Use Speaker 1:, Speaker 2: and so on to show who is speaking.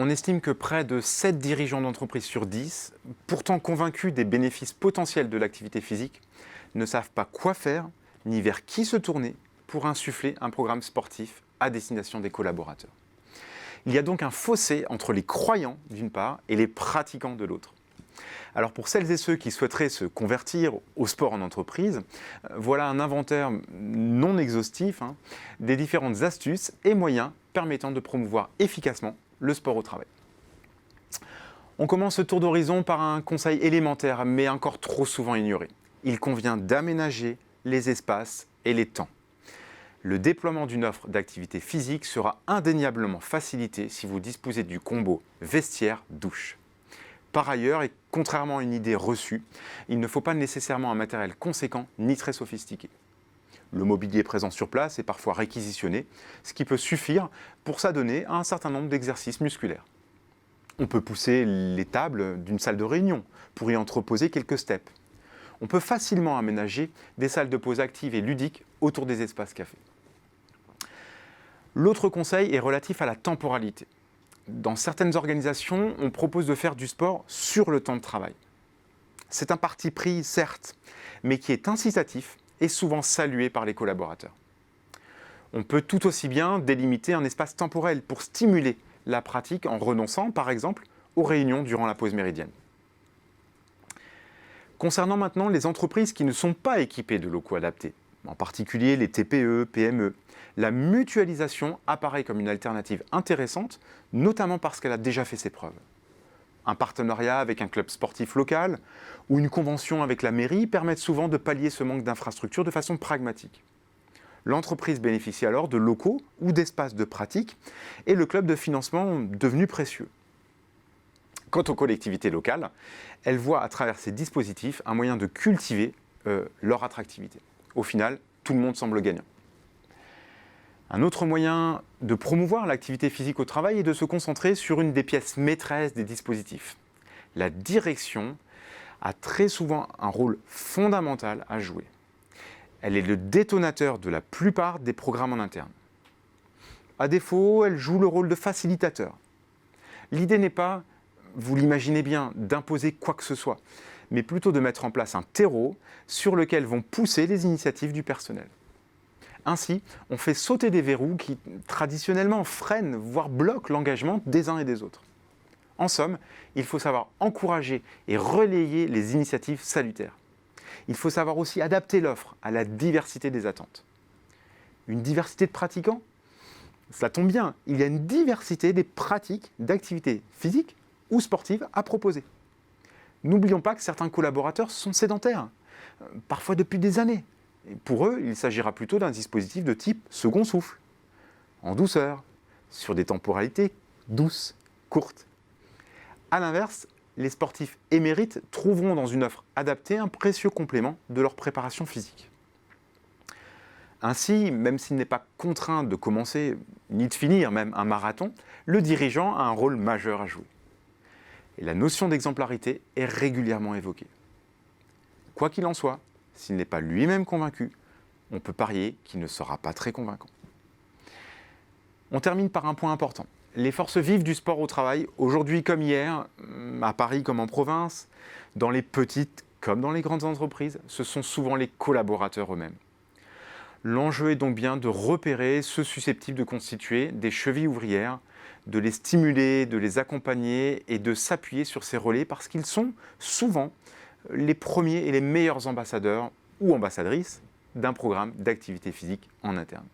Speaker 1: on estime que près de 7 dirigeants d'entreprise sur 10, pourtant convaincus des bénéfices potentiels de l'activité physique, ne savent pas quoi faire ni vers qui se tourner pour insuffler un programme sportif à destination des collaborateurs. Il y a donc un fossé entre les croyants d'une part et les pratiquants de l'autre. Alors pour celles et ceux qui souhaiteraient se convertir au sport en entreprise, voilà un inventaire non exhaustif des différentes astuces et moyens permettant de promouvoir efficacement le sport au travail. On commence ce tour d'horizon par un conseil élémentaire mais encore trop souvent ignoré. Il convient d'aménager les espaces et les temps. Le déploiement d'une offre d'activité physique sera indéniablement facilité si vous disposez du combo vestiaire-douche. Par ailleurs, et contrairement à une idée reçue, il ne faut pas nécessairement un matériel conséquent ni très sophistiqué. Le mobilier présent sur place est parfois réquisitionné, ce qui peut suffire pour s'adonner à un certain nombre d'exercices musculaires. On peut pousser les tables d'une salle de réunion pour y entreposer quelques steps. On peut facilement aménager des salles de pause actives et ludiques autour des espaces cafés. L'autre conseil est relatif à la temporalité. Dans certaines organisations, on propose de faire du sport sur le temps de travail. C'est un parti pris, certes, mais qui est incitatif et souvent salué par les collaborateurs. On peut tout aussi bien délimiter un espace temporel pour stimuler la pratique en renonçant, par exemple, aux réunions durant la pause méridienne. Concernant maintenant les entreprises qui ne sont pas équipées de locaux adaptés, en particulier les TPE, PME, la mutualisation apparaît comme une alternative intéressante, notamment parce qu'elle a déjà fait ses preuves. Un partenariat avec un club sportif local ou une convention avec la mairie permettent souvent de pallier ce manque d'infrastructures de façon pragmatique. L'entreprise bénéficie alors de locaux ou d'espaces de pratique et le club de financement devenu précieux. Quant aux collectivités locales, elles voient à travers ces dispositifs un moyen de cultiver leur attractivité. Au final, tout le monde semble gagnant. Un autre moyen de promouvoir l'activité physique au travail est de se concentrer sur une des pièces maîtresses des dispositifs. La direction a très souvent un rôle fondamental à jouer. Elle est le détonateur de la plupart des programmes en interne. À défaut, elle joue le rôle de facilitateur. L'idée n'est pas, vous l'imaginez bien, d'imposer quoi que ce soit, mais plutôt de mettre en place un terreau sur lequel vont pousser les initiatives du personnel. Ainsi, on fait sauter des verrous qui, traditionnellement, freinent, voire bloquent l'engagement des uns et des autres. En somme, il faut savoir encourager et relayer les initiatives salutaires. Il faut savoir aussi adapter l'offre à la diversité des attentes. Une diversité de pratiquants ? Cela tombe bien, il y a une diversité des pratiques d'activités physiques ou sportives à proposer. N'oublions pas que certains collaborateurs sont sédentaires, parfois depuis des années. Et pour eux, il s'agira plutôt d'un dispositif de type second souffle, en douceur, sur des temporalités douces, courtes. A l'inverse, les sportifs émérites trouveront dans une offre adaptée un précieux complément de leur préparation physique. Ainsi, même s'il n'est pas contraint de commencer, ni de finir même un marathon, le dirigeant a un rôle majeur à jouer. Et la notion d'exemplarité est régulièrement évoquée. Quoi qu'il en soit, s'il n'est pas lui-même convaincu, on peut parier qu'il ne sera pas très convaincant. On termine par un point important. Les forces vives du sport au travail, aujourd'hui comme hier, à Paris comme en province, dans les petites comme dans les grandes entreprises, ce sont souvent les collaborateurs eux-mêmes. L'enjeu est donc bien de repérer ceux susceptibles de constituer des chevilles ouvrières, de les stimuler, de les accompagner et de s'appuyer sur ces relais parce qu'ils sont souvent les premiers et les meilleurs ambassadeurs ou ambassadrices d'un programme d'activité physique en interne.